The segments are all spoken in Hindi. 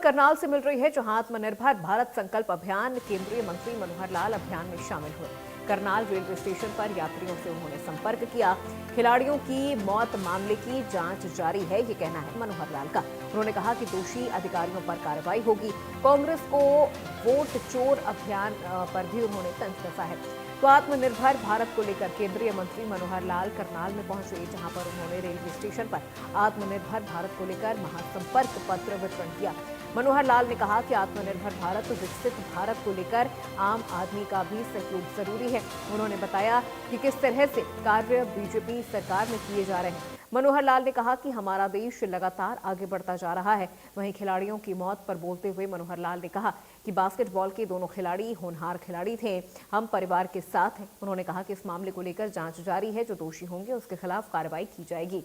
करनाल से मिल रही है, जहां आत्मनिर्भर भारत संकल्प अभियान केंद्रीय मंत्री मनोहर लाल अभियान में शामिल हुए। करनाल रेलवे स्टेशन पर यात्रियों से उन्होंने संपर्क किया। खिलाड़ियों की मौत मामले की जांच जारी है, ये कहना है मनोहर लाल का। उन्होंने कहा कि दोषी अधिकारियों पर कार्रवाई होगी। कांग्रेस को वोट चोर अभियान पर भी उन्होंने तंज कसा है। तो आत्मनिर्भर भारत को लेकर केंद्रीय मंत्री मनोहर लाल करनाल में पहुंचे, जहां पर उन्होंने रेलवे स्टेशन पर आत्मनिर्भर भारत को लेकर महासंपर्क पत्र वितरण किया। मनोहर लाल ने कहा कि आत्मनिर्भर भारत विकसित भारत को लेकर आम आदमी का भी सहयोग जरूरी है। उन्होंने बताया कि किस तरह से कार्य बीजेपी सरकार में किए जा रहे हैं। मनोहर लाल ने कहा कि हमारा देश लगातार आगे बढ़ता जा रहा है। वहीं खिलाड़ियों की मौत पर बोलते हुए मनोहर लाल ने कहा कि बास्केटबॉल के दोनों खिलाड़ी होनहार खिलाड़ी थे, हम परिवार के साथ हैं। उन्होंने कहा कि इस मामले को लेकर जांच जारी है, जो दोषी होंगे उसके खिलाफ कार्रवाई की जाएगी।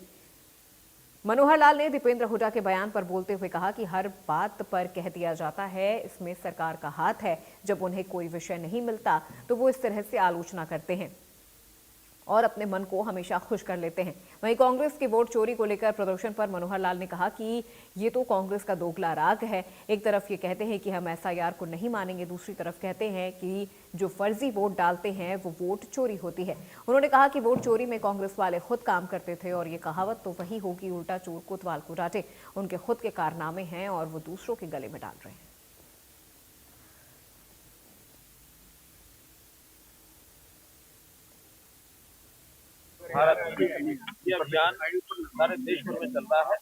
मनोहर लाल ने दीपेंद्र हुड्डा के बयान पर बोलते हुए कहा कि हर बात पर कह दिया जाता है, इसमें सरकार का हाथ है। जब उन्हें कोई विषय नहीं मिलता तो वो इस तरह से आलोचना करते हैं और अपने मन को हमेशा खुश कर लेते हैं। वहीं कांग्रेस के वोट चोरी को लेकर प्रदर्शन पर मनोहर लाल ने कहा कि ये तो कांग्रेस का दोगला राग है। एक तरफ ये कहते हैं कि हम एसआईआर को नहीं मानेंगे, दूसरी तरफ कहते हैं कि जो फर्जी वोट डालते हैं वो वोट चोरी होती है। उन्होंने कहा कि वोट चोरी में कांग्रेस वाले खुद काम करते थे और ये कहावत तो वही होगी, उल्टा चोर कोतवाल को डांटे। उनके खुद के कारनामे हैं और वो दूसरों के गले में डाल रहे हैं। भारत ये अभियान सारे देश भर में चल रहा है।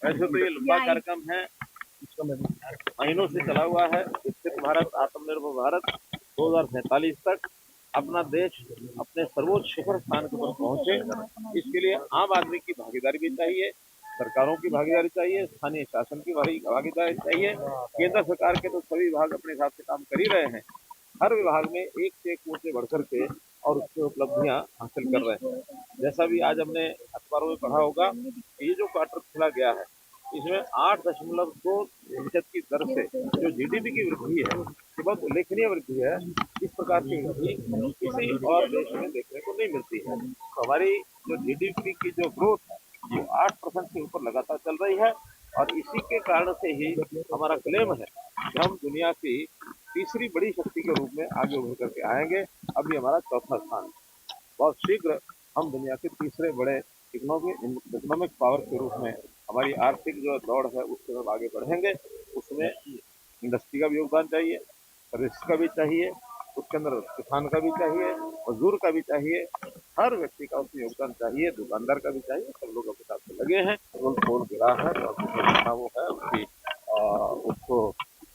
वैसे तो ये लंबा कार्यक्रम है, महीनों से चला हुआ है। विकसित भारत, आत्मनिर्भर भारत 2047 तक अपना देश अपने सर्वोच्च शिखर स्थान के ऊपर पहुंचे। इसके लिए आम आदमी की भागीदारी भी चाहिए, सरकारों की भागीदारी चाहिए, स्थानीय शासन की भागीदारी चाहिए। केंद्र सरकार के तो सभी विभाग अपने हिसाब से काम कर ही रहे हैं। हर विभाग में एक से एक ऊंचे बढ़कर के और उसकी उपलब्धियां हासिल कर रहे हैं। जैसा भी आज हमने अखबारों में पढ़ा होगा, ये जो क्वार्टर खोला गया है, इसमें 8.2% की दर से जो जीडीपी की वृद्धि है, ये बहुत उल्लेखनीय वृद्धि है। इस प्रकार की वृद्धि किसी और देश में देखने को नहीं मिलती है। तो हमारी जो जीडीपी की जो ग्रोथ है, ये 8% से ऊपर लगातार चल रही है और इसी के कारण से ही हमारा क्लेम है कि हम दुनिया की तीसरी बड़ी शक्ति के रूप में आगे उभर करके आएंगे। अभी हमारा चौथा स्थान है। बहुत शीघ्र हम दुनिया के तीसरे बड़े इकोनॉमिक पावर के रूप में हमारी आर्थिक जो दौड़ है उसके तरफ आगे बढ़ेंगे। उसमें इंडस्ट्री का भी योगदान चाहिए, सर्विस का भी चाहिए, उसके अंदर किसान का भी चाहिए, मजदूर का भी चाहिए, हर व्यक्ति का उसमें योगदान चाहिए, दुकानदार का भी चाहिए। सब लोग अपने साथ में लगे हैं। रोल तोड़ गिरा है और वो है उसकी उसको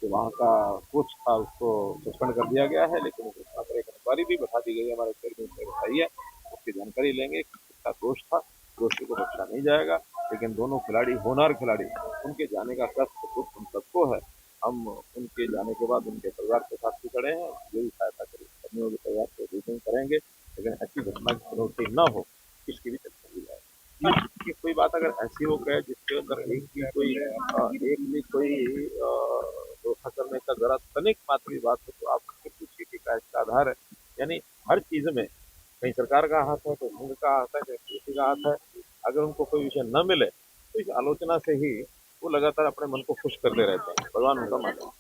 जो वहाँ का कोच था उसको सस्पेंड कर दिया गया है, लेकिन उसके पर एक इंक्वायरी भी बैठा दी गई है। हमारे चेयरमैन ने बताई है, उसकी जानकारी लेंगे। किसका दोष था, दोषी को बख्शा नहीं जाएगा। लेकिन दोनों खिलाड़ी होनहार खिलाड़ी, उनके जाने का कष्ट दुख हम सबको है। हम उनके जाने के बाद उनके परिवार के साथ भी खड़े हैं, जो भी सहायता करनी होगी परिवार को भी करेंगे। लेकिन ऐसी घटना की पुनरावृत्ति न हो, इसकी भी चर्चा की जाए कि कोई बात अगर ऐसी हो गए जिसके अंदर एक भी कोई धोखा करने का जरा तनिक मात्र भी बात हो, तो आप उससे पूछिए कि क्या इसका आधार है। यानी हर चीज में कहीं सरकार का हाथ है, कहीं संघ का हाथ है, कहीं किसी का हाथ है। अगर उनको कोई विषय न मिले तो इस आलोचना से ही वो लगातार अपने मन को खुश करते रहते हैं। भगवान उनका माने।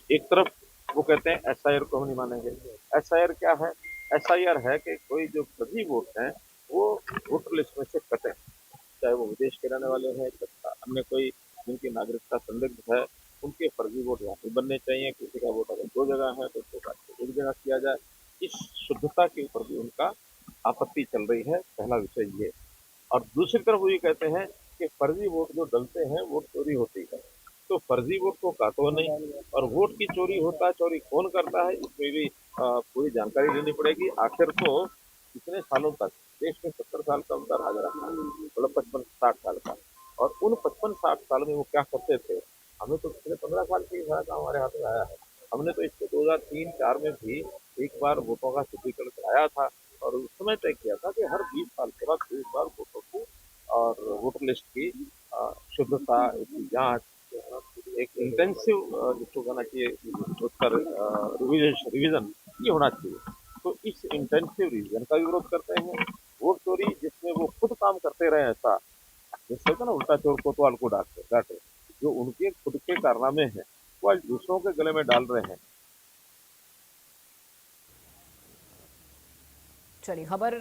एक तरफ वो कहते हैं एसआईआर को हम नहीं मानेंगे। एसआईआर क्या है? एसआईआर है कि कोई जो फर्जी वोट हैं वो वोटर लिस्ट में से कटे, चाहे वो विदेश के रहने वाले हैं, अन्य कोई जिनकी नागरिकता संदिग्ध है, उनके फर्जी वोट यहाँ पे बनने चाहिए। किसी का वोट अगर 2 जगह है तो उसको काट के 1 जगह किया जाए। इस शुद्धता के ऊपर भी उनका आपत्ति चल रही है। पहला विषय ये। और दूसरी तरफ वो ये कहते हैं कि फर्जी वोट जो डलते हैं वोट चोरी होती है, तो फर्जी वोट को काटो नहीं। और वोट की चोरी होता है, चोरी कौन करता है, इसमें भी पूरी जानकारी लेनी पड़ेगी। आखिर तो इतने सालों तक देश में 70 साल का उनका राज रहा, मतलब 55-60 साल का। और उन 55-60 साल में वो क्या करते थे, हमें तो पिछले 15 साल से सारा काम हमारे हाथ में आया है। हमने तो इसको 2003-4 में भी एक बार वोटों का शुद्धिकरण कराया था और उस समय तय किया था कि हर 20 साल के बाद एक बार वोटों की और वोटर लिस्ट की शुद्धता, इसकी जांच, एक इंटेंसिव जिसको कहना चाहिए उसका रिवीजन ये होना चाहिए। तो इस इंटेंसिव रिवीजन का विरोध करते हैं। वोट चोरी जिसमें वो खुद काम करते रहे ऐसा जैसे होता है ना, उल्टा चोर कोतवाल को डांटे। जो उनके खुद के कारनामे हैं वो आज दूसरों के गले में डाल रहे हैं। चलिए खबर